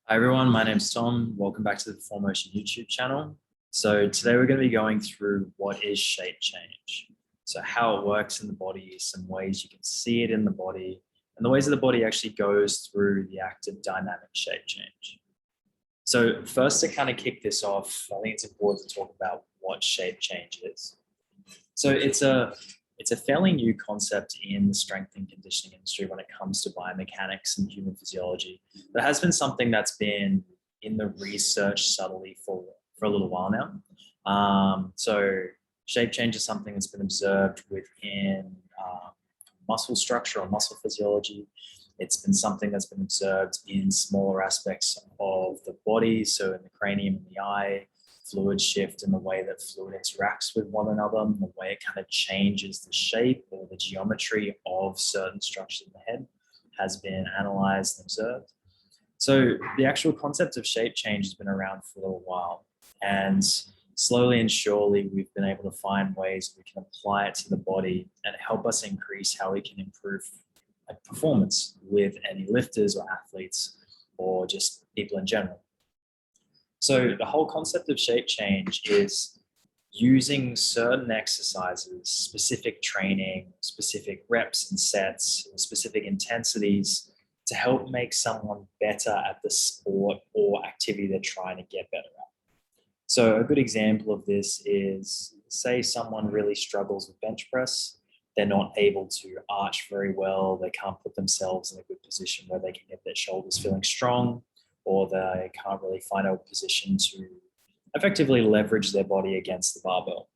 Hi everyone, my name's Tom. Welcome back to the Foremotion YouTube channel. So today we're going to be going through what is shape change. So how it works in the body, some ways you can see it in the body, and the ways that the body actually goes through the act of dynamic shape change. So first, to kind of kick this off, I think it's important to talk about what shape change is. So it's a fairly new concept in the strength and conditioning industry when it comes to biomechanics and human physiology. But it has been something that's been in the research subtly for a little while now. So shape change is something that's been observed within muscle structure or muscle physiology. It's been something that's been observed in smaller aspects of the body, so in the cranium and the eye, fluid shift and the way that fluid interacts with one another, and the way it kind of changes the shape or the geometry of certain structures in the head has been analyzed and observed. So the actual concept of shape change has been around for a little while, and slowly and surely we've been able to find ways we can apply it to the body and help us increase how we can improve performance with any lifters or athletes or just people in general. So the whole concept of shape change is using certain exercises, specific training, specific reps and sets, specific intensities to help make someone better at the sport or activity they're trying to get better at. So a good example of this is, say someone really struggles with bench press. They're not able to arch very well. They can't put themselves in a good position where they can get their shoulders feeling strong, or they can't really find a position to effectively leverage their body against the barbell.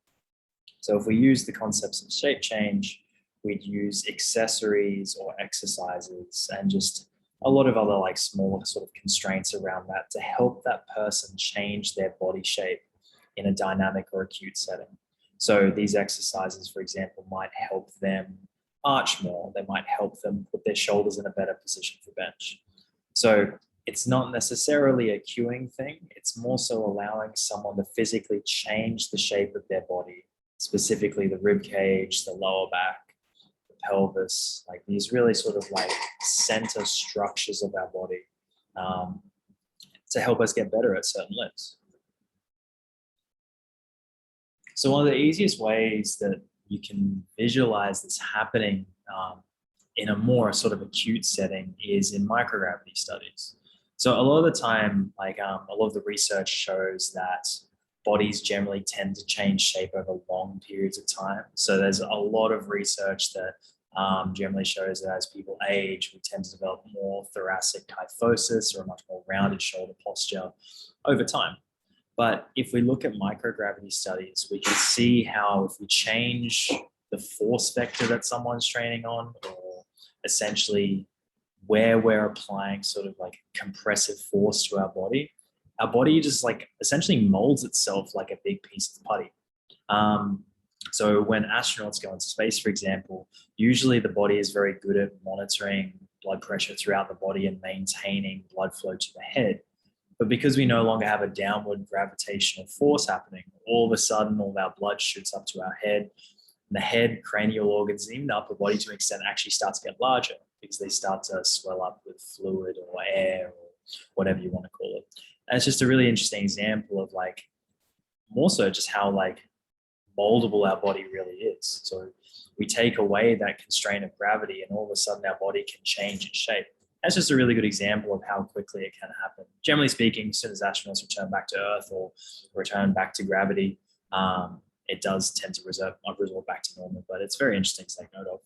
So if we use the concepts of shape change, we'd use accessories or exercises and just a lot of other like smaller sort of constraints around that to help that person change their body shape in a dynamic or acute setting. So these exercises, for example, might help them arch more. They might help them put their shoulders in a better position for bench. So it's not necessarily a cueing thing. It's more so allowing someone to physically change the shape of their body, specifically the rib cage, the lower back, the pelvis, like these really sort of like center structures of our body to help us get better at certain lifts. So one of the easiest ways that you can visualize this happening in a more sort of acute setting is in microgravity studies. So a lot of the time, like a lot of the research shows that bodies generally tend to change shape over long periods of time. So there's a lot of research that generally shows that as people age, we tend to develop more thoracic kyphosis or a much more rounded shoulder posture over time. But if we look at microgravity studies, we can see how if we change the force vector that someone's training on, or essentially where we're applying sort of like compressive force to our body just like essentially molds itself like a big piece of putty. So when astronauts go into space, for example, usually the body is very good at monitoring blood pressure throughout the body and maintaining blood flow to the head. But because we no longer have a downward gravitational force happening, all of a sudden all of our blood shoots up to our head. And the head, cranial organs, even the upper body to an extent actually start to get larger because they start to swell up with fluid or air or whatever you want to call it. And it's just a really interesting example of like more so just how like moldable our body really is. So we take away that constraint of gravity and all of a sudden our body can change its shape. That's just a really good example of how quickly it can happen. Generally speaking, as soon as astronauts return back to Earth or return back to gravity, it does tend to resort back to normal, but it's very interesting to take note of.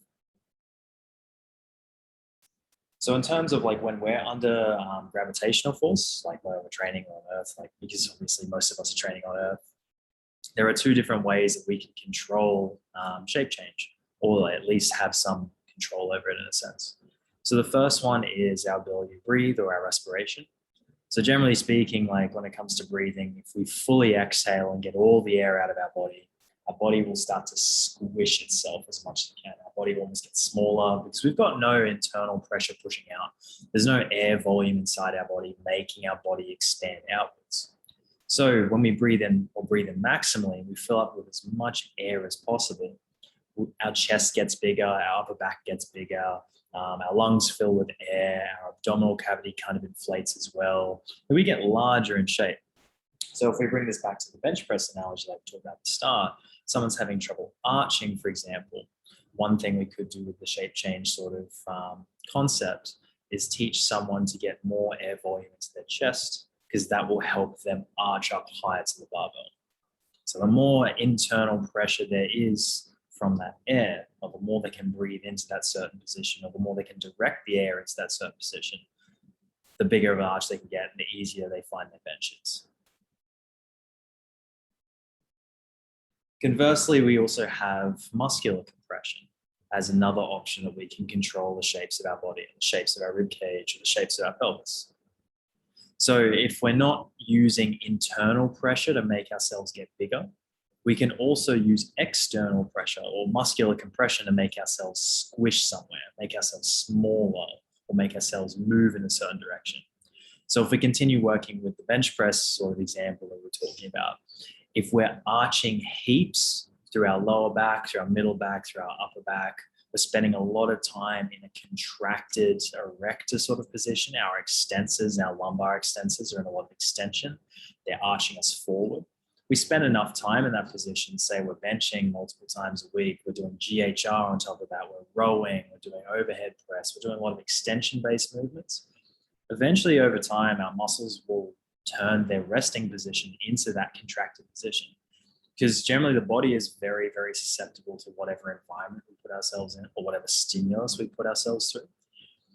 So in terms of like when we're under gravitational force, like when we're training on Earth, like because obviously most of us are training on Earth, there are two different ways that we can control shape change, or at least have some control over it in a sense. So the first one is our ability to breathe or our respiration. So generally speaking, like when it comes to breathing, if we fully exhale and get all the air out of our body will start to squish itself as much as it can. Our body will almost get smaller because we've got no internal pressure pushing out. There's no air volume inside our body making our body expand outwards. So when we breathe in or breathe in maximally, we fill up with as much air as possible. Our chest gets bigger, our upper back gets bigger, Our lungs fill with air, our abdominal cavity kind of inflates as well. And we get larger in shape. So if we bring this back to the bench press analogy like we talked about at the start, someone's having trouble arching, for example, one thing we could do with the shape change sort of concept is teach someone to get more air volume into their chest, because that will help them arch up higher to the barbell. So the more internal pressure there is from that air, or the more they can breathe into that certain position, or the more they can direct the air into that certain position, the bigger of an arch they can get and the easier they find their benches. Conversely, we also have muscular compression as another option that we can control the shapes of our body, the shapes of our rib cage, or the shapes of our pelvis. So if we're not using internal pressure to make ourselves get bigger, we can also use external pressure or muscular compression to make ourselves squish somewhere, make ourselves smaller, or make ourselves move in a certain direction. So if we continue working with the bench press sort of example that we're talking about, if we're arching heaps through our lower back, through our middle back, through our upper back, we're spending a lot of time in a contracted erector sort of position. Our extensors, our lumbar extensors are in a lot of extension. They're arching us forward. We spend enough time in that position, say we're benching multiple times a week, we're doing GHR on top of that, we're rowing, we're doing overhead press, we're doing a lot of extension-based movements. Eventually, over time, our muscles will turn their resting position into that contracted position. Because generally the body is very, very susceptible to whatever environment we put ourselves in or whatever stimulus we put ourselves through.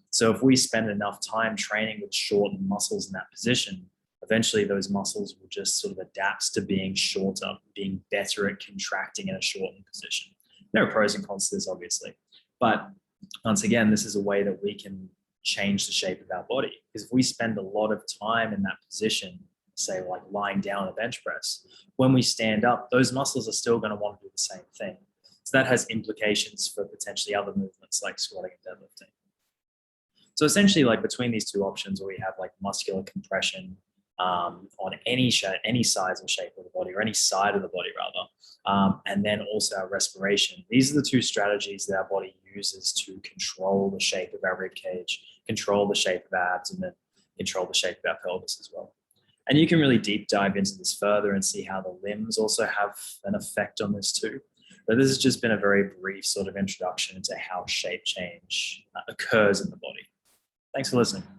So if we spend enough time training with shortened muscles in that position, eventually those muscles will just sort of adapt to being shorter, being better at contracting in a shortened position. There are pros and cons to this, obviously. But once again, this is a way that we can change the shape of our body. Because if we spend a lot of time in that position, say like lying down on a bench press, when we stand up, those muscles are still going to want to do the same thing. So that has implications for potentially other movements like squatting and deadlifting. So essentially, like between these two options, where we have like muscular compression on any size and shape of the body, or any side of the body rather, and then also our respiration. These are the two strategies that our body uses to control the shape of our rib cage, control the shape of our abdomen, control the shape of our pelvis as well. And you can really deep dive into this further and see how the limbs also have an effect on this too. But this has just been a very brief sort of introduction into how shape change occurs in the body. Thanks for listening.